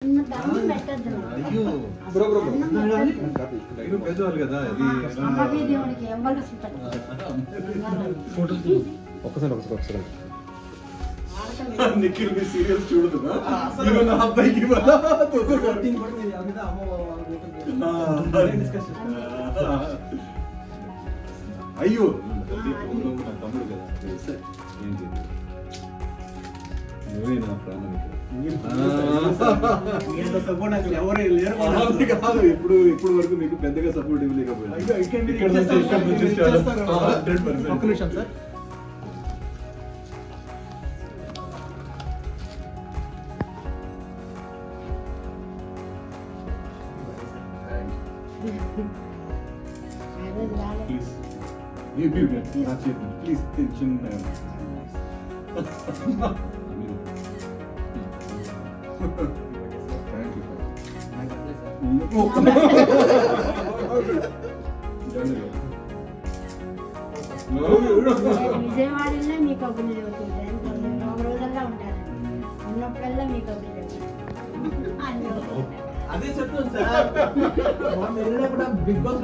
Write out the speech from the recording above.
అయ్యో bro bro ఇది పెద్దవాళ్ళు కదా ఇది అమ్మకి దేవునికి ఎవరు ఫోటోస్ ఒక్కసారి నిఖిల్ మీ సీరియల్స్ చూడదు మీరు నా అబ్బాయికి అయ్యో తమ్ముడు కదా ఏంటి నువ్వే నా ప్రాణం కాదు ఇప్పుడు వరకు మీకు పెద్దగా సపోర్ట్ ఇవ్వలేకపోయింది ఒక్క నిమిషం సార్ ప్లీజ్ టెన్షన్ విజయవాడలో మీ కబుర్లు చెబుతుంటారు ఒక రోజుల్లో ఉంటారు ఉన్నప్పుడల్లా మీ కబుర్లు చెబుతారు అదే చెప్తాను సార్ బిగ్ బాస్